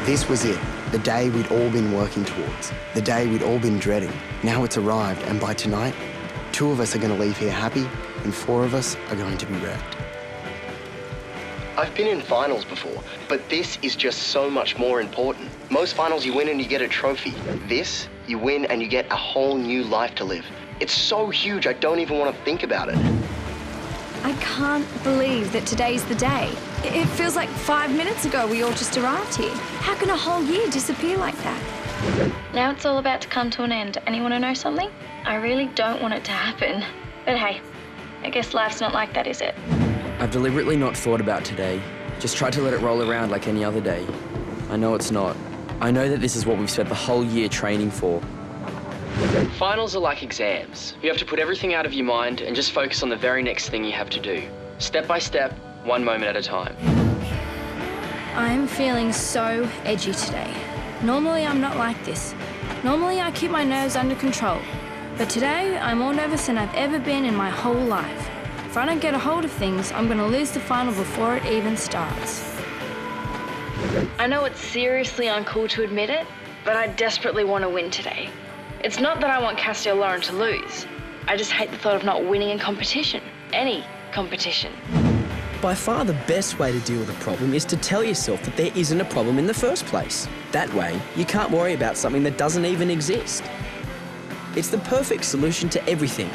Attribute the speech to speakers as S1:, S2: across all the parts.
S1: This was it, the day we'd all been working towards, the day we'd all been dreading. Now it's arrived, and by tonight, 2 of us are going to leave here happy, and 4 of us are going to be wrecked. I've been in finals before, but this is just so much more important. Most finals you win and you get a trophy. This, you win and you get a whole new life to live. It's so huge, I don't even want to think about it.
S2: I can't believe that today's the day. It feels like 5 minutes ago we all just arrived here. How can a whole year disappear like that?
S3: Now it's all about to come to an end, and you want to know something? I really don't want it to happen. But hey, I guess life's not like that, is it?
S4: I've deliberately not thought about today. Just tried to let it roll around like any other day. I know it's not. I know that this is what we've spent the whole year training for.
S5: Finals are like exams. You have to put everything out of your mind and just focus on the very next thing you have to do. Step by step, one moment at a time.
S2: I'm feeling so edgy today. Normally I'm not like this. Normally I keep my nerves under control. But today I'm more nervous than I've ever been in my whole life. If I don't get a hold of things, I'm going to lose the final before it even starts.
S3: I know it's seriously uncool to admit it, but I desperately want to win today. It's not that I want Cassie or Lauren to lose. I just hate the thought of not winning in competition. Any competition.
S4: By far the best way to deal with a problem is to tell yourself that there isn't a problem in the first place. That way, you can't worry about something that doesn't even exist. It's the perfect solution to everything.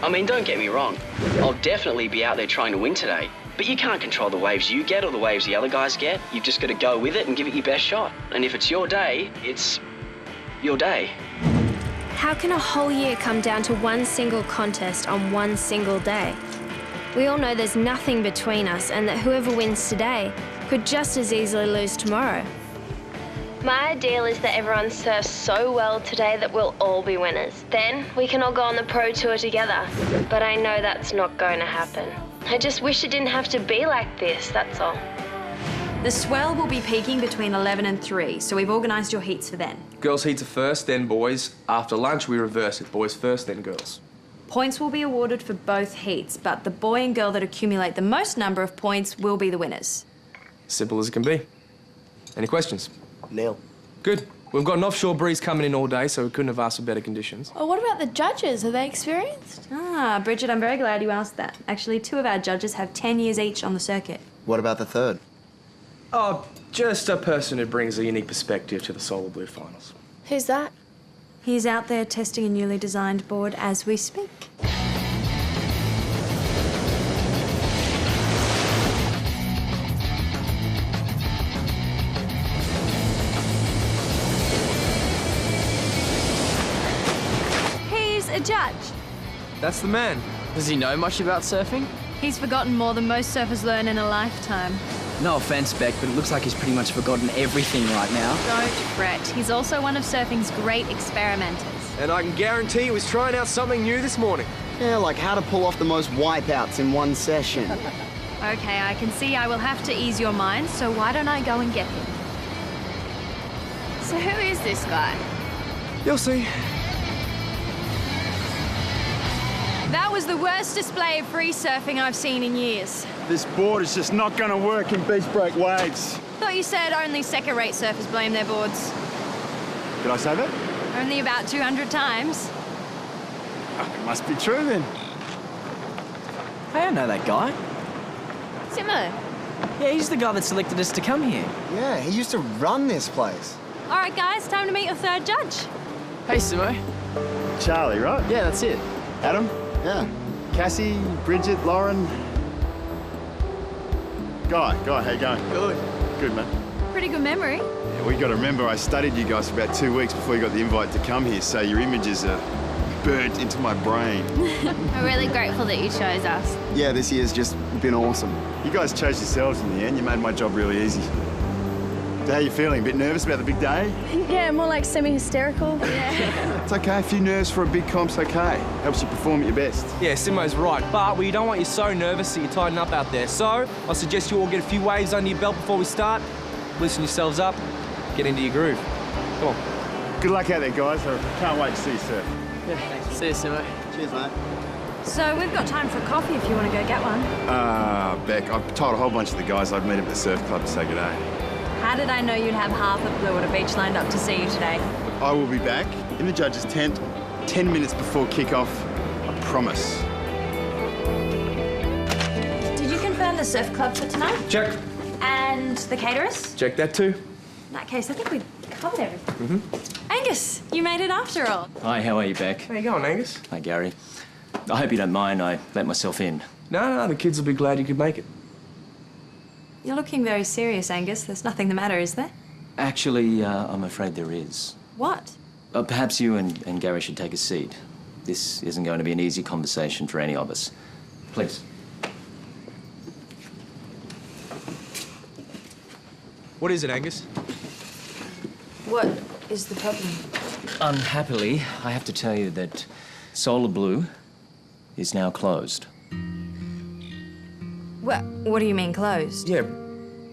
S5: I mean, don't get me wrong. I'll definitely be out there trying to win today. But you can't control the waves you get or the waves the other guys get. You've just got to go with it and give it your best shot. And if it's your day, it's your day.
S6: How can a whole year come down to one single contest on one single day? We all know there's nothing between us and that whoever wins today could just as easily lose tomorrow.
S7: My ideal is that everyone surfs so well today that we'll all be winners. Then we can all go on the pro tour together. But I know that's not going to happen. I just wish it didn't have to be like this, that's all.
S2: The swell will be peaking between 11 and 3, so we've organised your heats for then.
S8: Girls' heats are first, then boys. After lunch, we reverse it. Boys first, then girls.
S2: Points will be awarded for both heats, but the boy and girl that accumulate the most number of points will be the winners.
S8: Simple as it can be. Any questions?
S1: Nil.
S8: Good. We've got an offshore breeze coming in all day, so we couldn't have asked for better conditions.
S9: Oh, what about the judges? Are they experienced?
S2: Ah, Bridget, I'm very glad you asked that. Actually, 2 of our judges have 10 years each on the circuit.
S1: What about the third?
S8: Oh, just a person who brings a unique perspective to the Solar Blue finals.
S9: Who's that?
S2: He's out there testing a newly designed board as we speak. He's a judge.
S8: That's the man.
S4: Does he know much about surfing?
S2: He's forgotten more than most surfers learn in a lifetime.
S4: No offence, Beck, but it looks like he's pretty much forgotten everything right now.
S2: Don't fret. He's also one of surfing's great experimenters.
S8: And I can guarantee he was trying out something new this morning.
S1: Yeah, like how to pull off the most wipeouts in one session.
S2: Okay, I can see I will have to ease your mind, so why don't I go and get him?
S9: So who is this guy?
S8: You'll see.
S2: That was the worst display of free surfing I've seen in years.
S10: This board is just not going to work in beach break waves.
S2: Thought you said only second-rate surfers blame their boards.
S10: Did I say that?
S2: Only about 200 times.
S10: Oh, it must be true then.
S4: Hey, I know that guy.
S9: Simo.
S4: Yeah, he's the guy that selected us to come here.
S1: Yeah, he used to run this place.
S2: All right, guys, time to meet your third judge.
S4: Hey, Simo.
S10: Charlie, right?
S4: Yeah, that's it.
S10: Adam?
S1: Yeah.
S10: Cassie, Bridget, Lauren. Guy, how you going?
S4: Good.
S10: Good, man.
S2: Pretty good memory.
S10: Yeah, we got to remember I studied you guys for about 2 weeks before you got the invite to come here, so your images are burnt into my brain.
S9: We're really grateful that you chose us.
S1: Yeah, this year's just been awesome.
S10: You guys chose yourselves in the end. You made my job really easy. So how you feeling? A bit nervous about the big day?
S9: Yeah, more like semi-hysterical. Yeah.
S10: It's okay. A few nerves for a big comp's okay. Helps you perform at your best.
S8: Yeah, Simo's right, but we don't want you so nervous that you tighten up out there. So I suggest you all get a few waves under your belt before we start. Loosen yourselves up, get into your groove. Come on.
S10: Good luck out there, guys. I can't wait to see you surf.
S4: Yeah, thanks. See you, Simo.
S1: Cheers, mate.
S2: So we've got time for coffee if you want to go get one.
S10: Beck, I've told a whole bunch of the guys I'd meet up at the surf club to say good day.
S11: How did I know you'd have half of Blue at a beach lined up to see you today?
S10: I will be back in the judge's tent 10 minutes before kick-off. I promise.
S2: Did you confirm the surf club for tonight?
S8: Check.
S2: And the caterers?
S8: Check that too.
S2: In that case, I think we've covered everything. Angus, you made it after all.
S12: Hi, how are you, Beck?
S8: How you going, Angus?
S12: Hi, Gary. I hope you don't mind I let myself in.
S8: No, the kids will be glad you could make it.
S11: You're looking very serious, Angus. There's nothing the matter, is there?
S12: Actually, I'm afraid there is.
S11: What?
S12: Perhaps you and Gary should take a seat. This isn't going to be an easy conversation for any of us. Please.
S8: What is it, Angus?
S2: What is the problem?
S12: Unhappily, I have to tell you that Solar Blue is now closed.
S11: What do you mean closed?
S8: Yeah,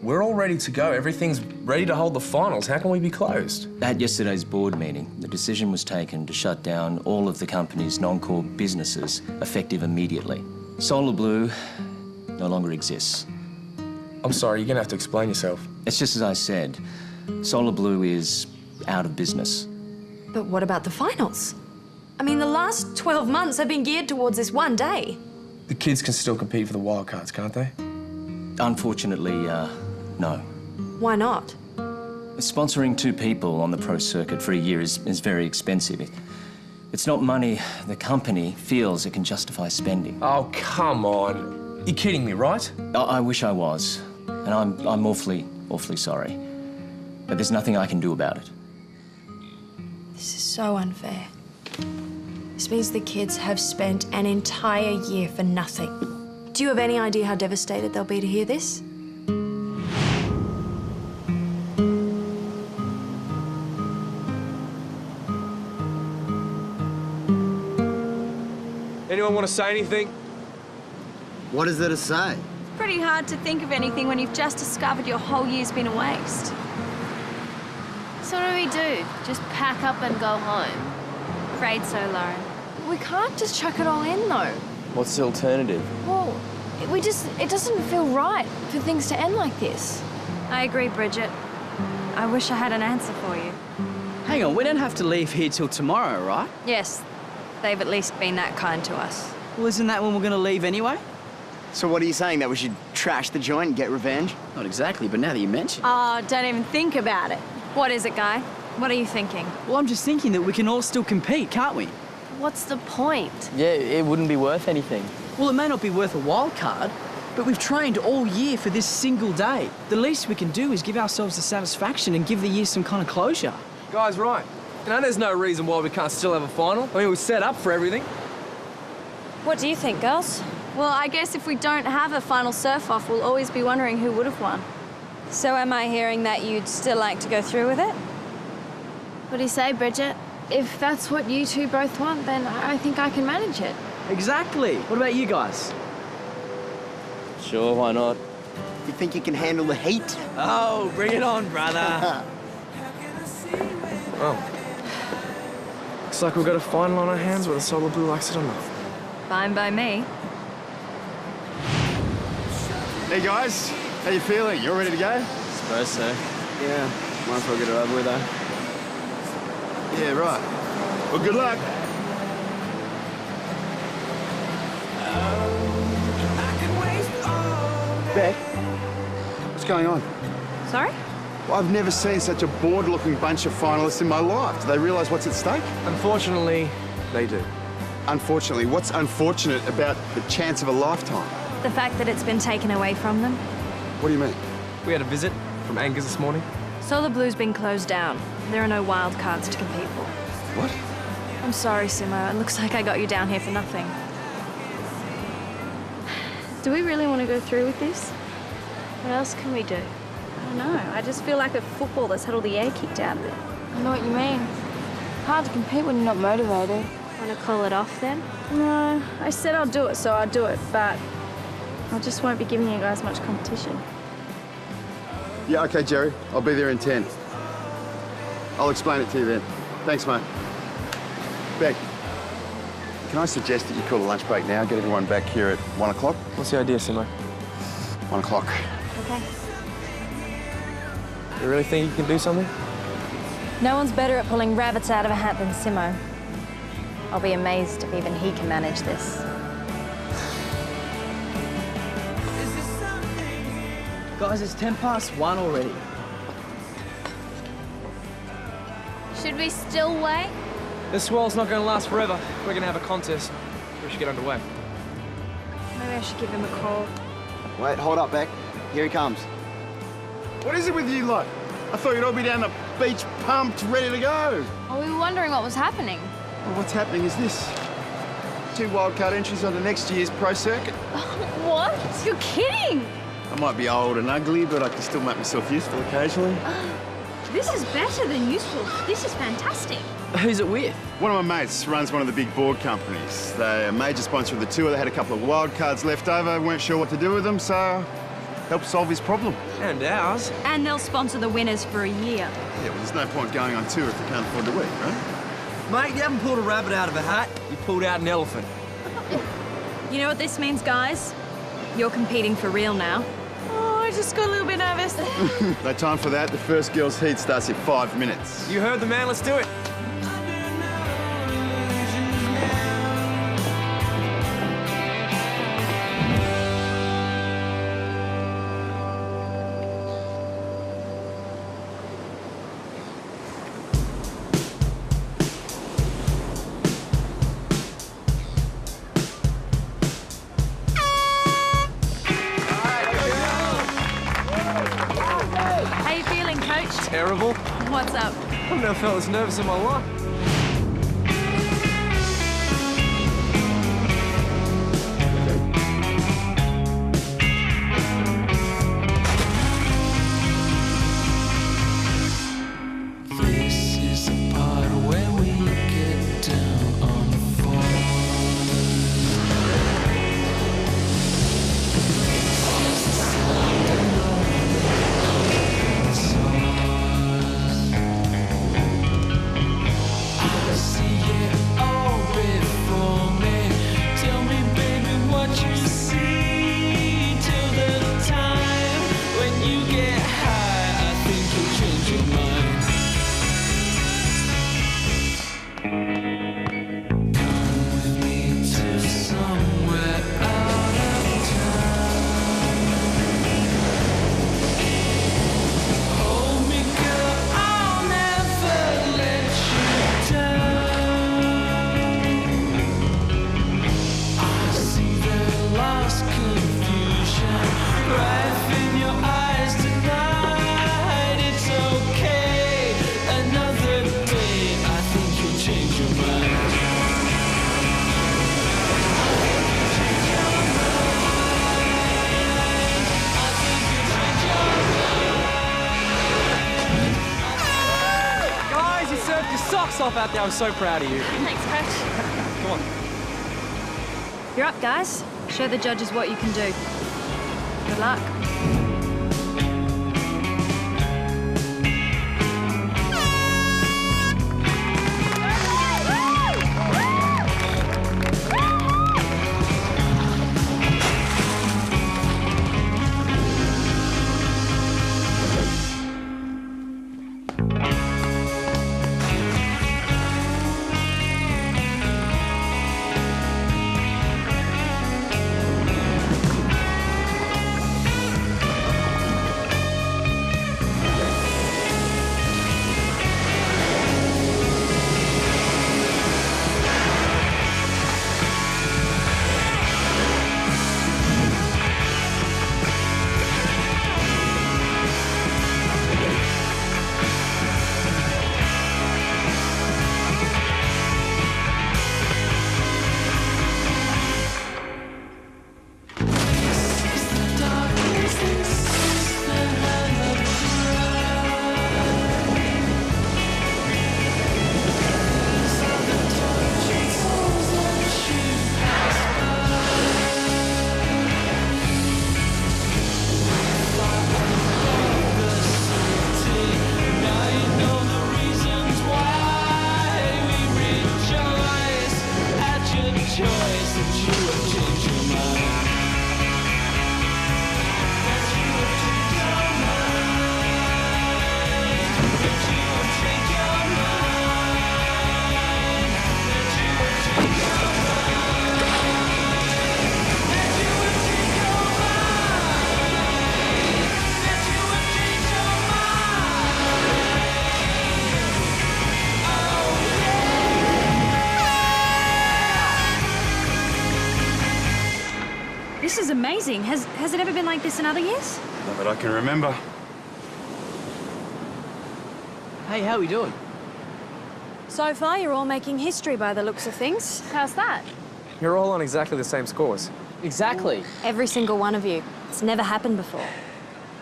S8: we're all ready to go. Everything's ready to hold the finals. How can we be closed?
S12: At yesterday's board meeting, the decision was taken to shut down all of the company's non-core businesses, effective immediately. Solar Blue no longer exists.
S8: I'm sorry, you're gonna have to explain yourself.
S12: It's just as I said. Solar Blue is out of business.
S11: But what about the finals? I mean, the last 12 months have been geared towards this one day.
S8: The kids can still compete for the wild cards, can't they?
S12: Unfortunately, no.
S11: Why not?
S12: Sponsoring 2 people on the pro circuit for a year is very expensive. It's not money the company feels it can justify spending.
S8: Oh, come on. You're kidding me, right?
S12: I wish I was. And I'm awfully sorry. But there's nothing I can do about it.
S2: This is so unfair. This means the kids have spent an entire year for nothing.
S11: Do you have any idea how devastated they'll be to hear this?
S8: Anyone want to say anything?
S1: What is there to say?
S9: Pretty hard to think of anything when you've just discovered your whole year's been a waste.
S7: So what do we do? Just pack up and go home?
S9: Afraid so, Lauren.
S2: We can't just chuck it all in, though.
S8: What's the alternative?
S2: Well, it doesn't feel right for things to end like this.
S11: I agree, Bridget. I wish I had an answer for you.
S4: Hang on, we don't have to leave here till tomorrow, right?
S11: Yes, they've at least been that kind to us.
S4: Well, isn't that when we're going to leave anyway?
S1: So what are you saying, that we should trash the joint and get revenge?
S4: Not exactly, but now that you mention it.
S9: Oh, don't even think about it.
S11: What is it, Guy? What are you thinking?
S4: Well, I'm just thinking that we can all still compete, can't we?
S7: What's the point?
S13: Yeah, it wouldn't be worth anything.
S4: Well, it may not be worth a wild card, but we've trained all year for this single day. The least we can do is give ourselves the satisfaction and give the year some kind of closure.
S8: Guy's right. You know, there's no reason why we can't still have a final. I mean, we're set up for everything.
S11: What do you think, girls?
S9: Well, I guess if we don't have a final surf-off, we'll always be wondering who would have won.
S11: So am I hearing that you'd still like to go through with it?
S7: What do you say, Bridget?
S2: If that's what you two both want, then I think I can manage it.
S4: Exactly. What about you guys?
S13: Sure, why not?
S1: You think you can handle the heat?
S4: Oh, bring it on, brother.
S8: Oh. Looks like we've got a final on our hands whether Solar Blue likes it or not.
S11: Fine by me.
S10: Hey guys, how you feeling? You all ready to go?
S13: Suppose so.
S1: Yeah, might as well get it over with, though.
S10: Yeah, right. Well, good luck. Beck, what's going on?
S11: Sorry?
S10: Well, I've never seen such a bored-looking bunch of finalists in my life. Do they realise what's at stake?
S8: Unfortunately, they do.
S10: Unfortunately, what's unfortunate about the chance of a lifetime?
S11: The fact that it's been taken away from them.
S10: What do you mean?
S8: We had a visit from Angus this morning.
S11: Solar Blue's been closed down. There are no wild cards to compete for.
S10: What?
S11: I'm sorry, Simo. It looks like I got you down here for nothing.
S9: Do we really want to go through with this? What else can we do? I don't know. I just feel like a football that's had all the air kicked out of it.
S2: I know what you mean. Hard to compete when you're not motivated.
S7: Want to call it off then?
S9: No, I said I'll do it, so I'll do it, but I just won't be giving you guys much competition.
S10: Yeah, okay, Jerry. I'll be there in 10. I'll explain it to you then. Thanks, mate. Beck, can I suggest that you call a lunch break now? Get everyone back here at 1 o'clock?
S8: What's the idea, Simo?
S10: 1 o'clock.
S11: Okay.
S8: You really think you can do something?
S2: No one's better at pulling rabbits out of a hat than Simo. I'll be amazed if even he can manage this.
S4: Guys, it's 1:10 already.
S6: Should we still wait?
S8: This swell's not going to last forever. We're going to have a contest. We should get underway.
S2: Maybe I should give him a call.
S10: Wait, hold up, Beck. Here he comes. What is it with you lot? I thought you'd all be down the beach, pumped, ready to go.
S2: Oh, we were wondering what was happening.
S10: Well, what's happening is this. 2 wildcard entries on the next year's pro circuit.
S2: What? You're kidding!
S10: I might be old and ugly, but I can still make myself useful occasionally.
S9: This is better than useful. This is fantastic.
S4: Who's it with?
S10: One of my mates runs one of the big board companies. They're a major sponsor of the tour. They had a couple of wildcards left over, weren't sure what to do with them, so helped solve his problem.
S8: And ours.
S9: And they'll sponsor the winners for a year.
S10: Yeah, well, there's no point going on tour if you can't afford to win, right?
S8: Mate, you haven't pulled a rabbit out of a hat. You pulled out an elephant.
S9: You know what this means, guys? You're competing for real now. Oh, I just got a little bit nervous.
S10: No time for that. The first girls' heat starts in 5 minutes.
S8: You heard the man. Let's do it.
S9: How you feeling, Coach?
S8: Terrible.
S9: What's up?
S8: I've never felt this nervous in my life.
S14: This is the part where we get down on the floor. I see it all before me. Tell me, baby, what you see. Till the time when you get high, I think you'll change your mind. Come with me to somewhere out of town. Hold me, girl, I'll never let you down. I see the lost confusion right in your eyes tonight. It's okay, another day. I think you'll change your mind.
S8: Guys, you served your socks off out there. I was so proud of you.
S9: Thanks, Coach.
S8: Come on.
S2: You're up, guys. Show the judges what you can do. Good luck.
S9: amazing. Has it ever been like this in other years?
S10: Not that I can remember.
S13: Hey, how are we doing?
S11: So far, you're all making history by the looks of things.
S9: How's that?
S8: You're all on exactly the same scores.
S13: Exactly.
S11: Every single one of you. It's never happened before.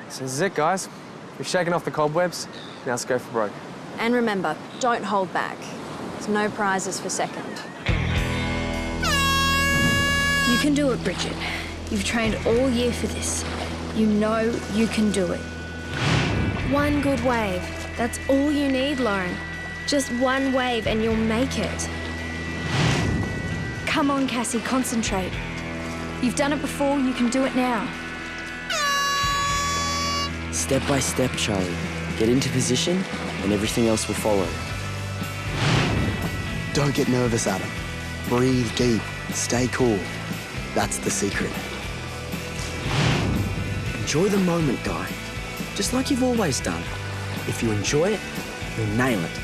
S8: So this is it, guys. We've shaken off the cobwebs. Now let's go for broke.
S11: And remember, don't hold back. There's no prizes for second.
S2: You can do it, Bridget. You've trained all year for this. You know you can do it.
S6: One good wave. That's all you need, Lauren. Just one wave and you'll make it.
S2: Come on, Cassie, concentrate. You've done it before, you can do it now.
S4: Step by step, Charlie. Get into position and everything else will follow.
S1: Don't get nervous, Adam. Breathe deep. Stay cool. That's the secret.
S4: Enjoy the moment, Guy. Just like you've always done. If you enjoy it, you'll nail it.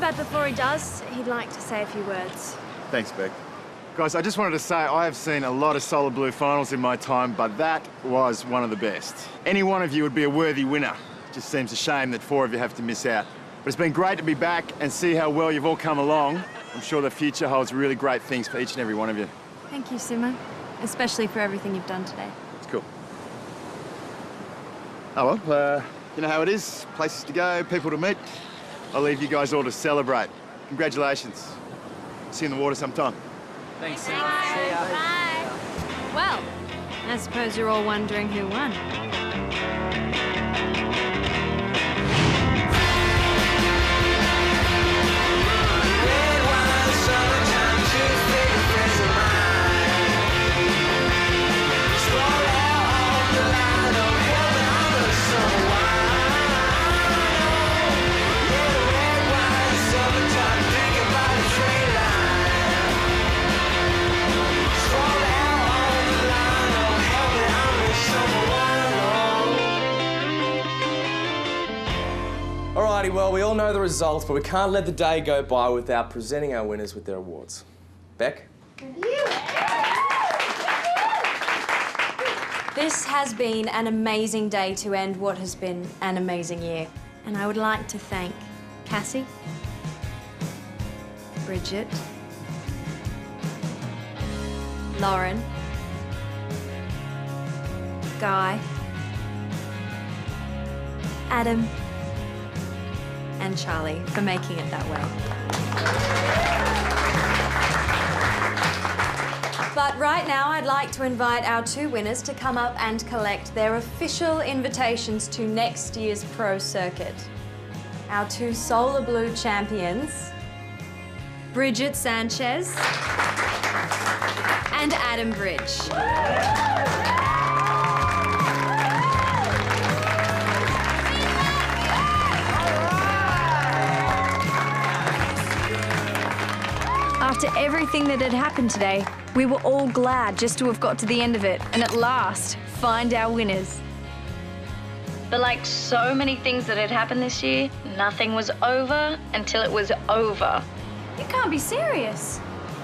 S6: But before he does, he'd like to say a few words.
S10: Thanks, Beck. Guys, I just wanted to say I have seen a lot of Solar Blue finals in my time, but that was one of the best. Any one of you would be a worthy winner. It just seems a shame that 4 of you have to miss out. But it's been great to be back and see how well you've all come along. I'm sure the future holds really great things for each and every one of you.
S9: Thank you, Simmer. Especially for everything you've done today.
S10: It's cool. Oh, well, you know how it is. Places to go, people to meet. I'll leave you guys all to celebrate. Congratulations. See you in the water sometime.
S13: Thanks,
S6: See ya. Bye.
S11: Well, I suppose you're all wondering who won.
S8: Alrighty, well, we all know the results, but we can't let the day go by without presenting our winners with their awards. Beck?
S11: This has been an amazing day to end what has been an amazing year. And I would like to thank Cassie, Bridget, Lauren, Guy, Adam, and Charlie for making it that way. But right now, I'd like to invite our 2 winners to come up and collect their official invitations to next year's pro circuit. Our 2 Solar Blue champions, Bridget Sanchez and Adam Bridge.
S2: After everything that had happened today, we were all glad just to have got to the end of it and at last find our winners.
S3: But like so many things that had happened this year, nothing was over until it was over.
S9: You can't be serious.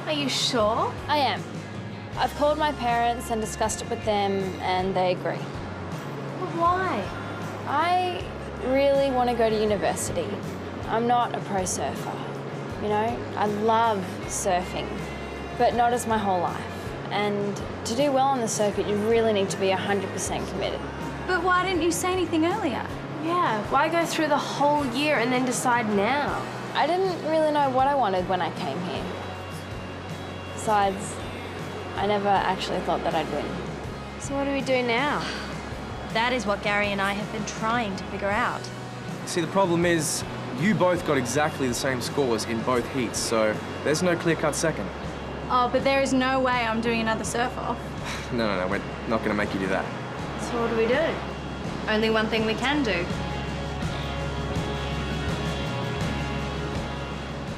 S9: Are you sure?
S2: I am. I've called my parents and discussed it with them and they agree.
S9: But why?
S2: I really want to go to university. I'm not a pro surfer. You know, I love surfing, but not as my whole life. And to do well on the circuit, you really need to be 100% committed.
S9: But why didn't you say anything earlier?
S6: Yeah, why go through the whole year and then decide now?
S2: I didn't really know what I wanted when I came here. Besides, I never actually thought that I'd win.
S6: So what do we do now?
S9: That is what Gary and I have been trying to figure out.
S8: See, the problem is, you both got exactly the same scores in both heats, so there's no clear-cut second.
S9: Oh, but there is no way I'm doing another surf-off.
S8: No, we're not going to make you do that.
S9: So what do we do? Only one thing we can do.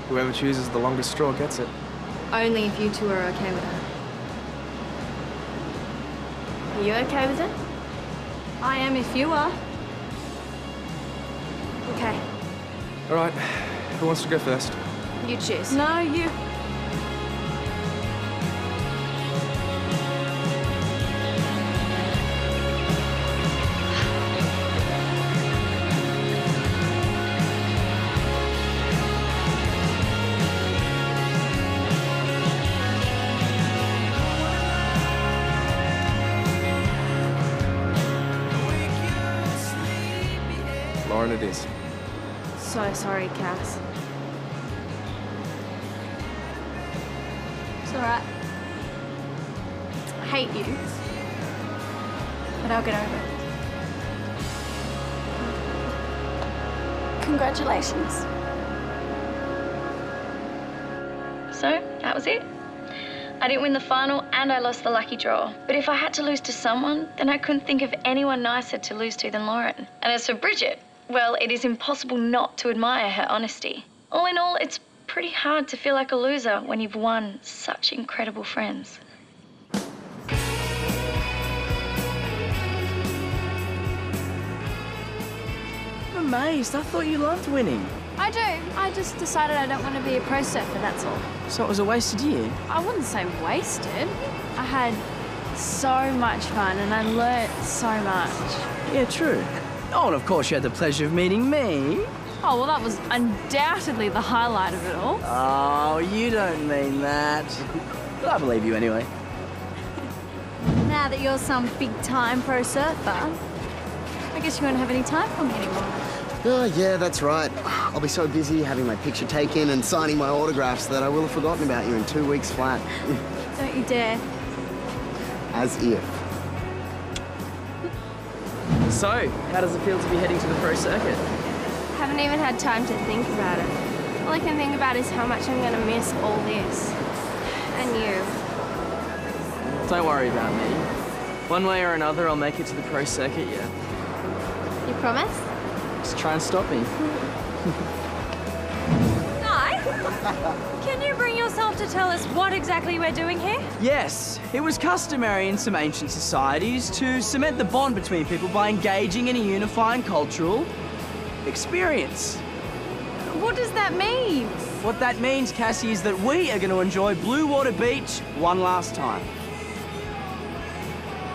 S8: Whoever chooses the longest straw gets it.
S9: Only if you two are okay with it. Are you okay with it? I am if you are.
S6: Okay,
S8: All right, who wants to go first?
S6: you choose.
S9: No, you.
S8: Lauren, it is.
S9: So sorry, Cass. It's all right. I hate you. But I'll get over it. Congratulations.
S3: So, that was it. I didn't win the final and I lost the lucky draw. But if I had to lose to someone, then I couldn't think of anyone nicer to lose to than Lauren. And as for Bridget, well, it is impossible not to admire her honesty. All in all, it's pretty hard to feel like a loser when you've won such incredible friends.
S4: I'm amazed. I thought you loved winning.
S9: I do. I just decided I don't want to be a pro surfer, that's all.
S4: So it was a wasted year.
S9: I wouldn't say wasted. I had so much fun and I learnt so much.
S4: Yeah, true. Oh, and of course you had the pleasure of meeting me.
S9: Oh, well, that was undoubtedly the highlight of it all.
S4: Oh, you don't mean that. But I believe you anyway.
S9: Now that you're some big-time pro surfer, I guess you won't have any time for me anymore.
S1: Oh, yeah, that's right. I'll be so busy having my picture taken and signing my autographs that I will have forgotten about you in 2 weeks flat.
S9: Don't you dare.
S1: As if.
S4: So, how does it feel to be heading to the pro circuit?
S6: Haven't even had time to think about it. All I can think about is how much I'm going to miss all this. And you.
S4: Don't worry about me. One way or another, I'll make it to the pro circuit, yeah.
S6: You promise?
S4: Just try and stop me.
S9: Guy, can you bring yourself to tell us what exactly we're doing here?
S4: Yes, it was customary in some ancient societies to cement the bond between people by engaging in a unifying cultural experience.
S9: What does that mean?
S4: What that means, Cassie, is that we are going to enjoy Blue Water Beach one last time.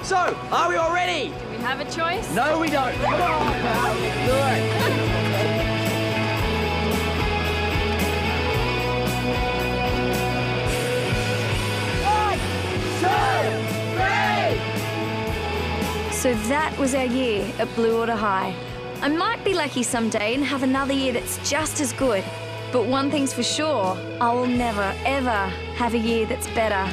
S4: So, are we all ready?
S9: Do we have a choice?
S4: No, we don't. Come on, pal. Let's do it.
S2: So that was our year at Blue Water High. I might be lucky someday and have another year that's just as good. But one thing's for sure, I will never, ever have a year that's better.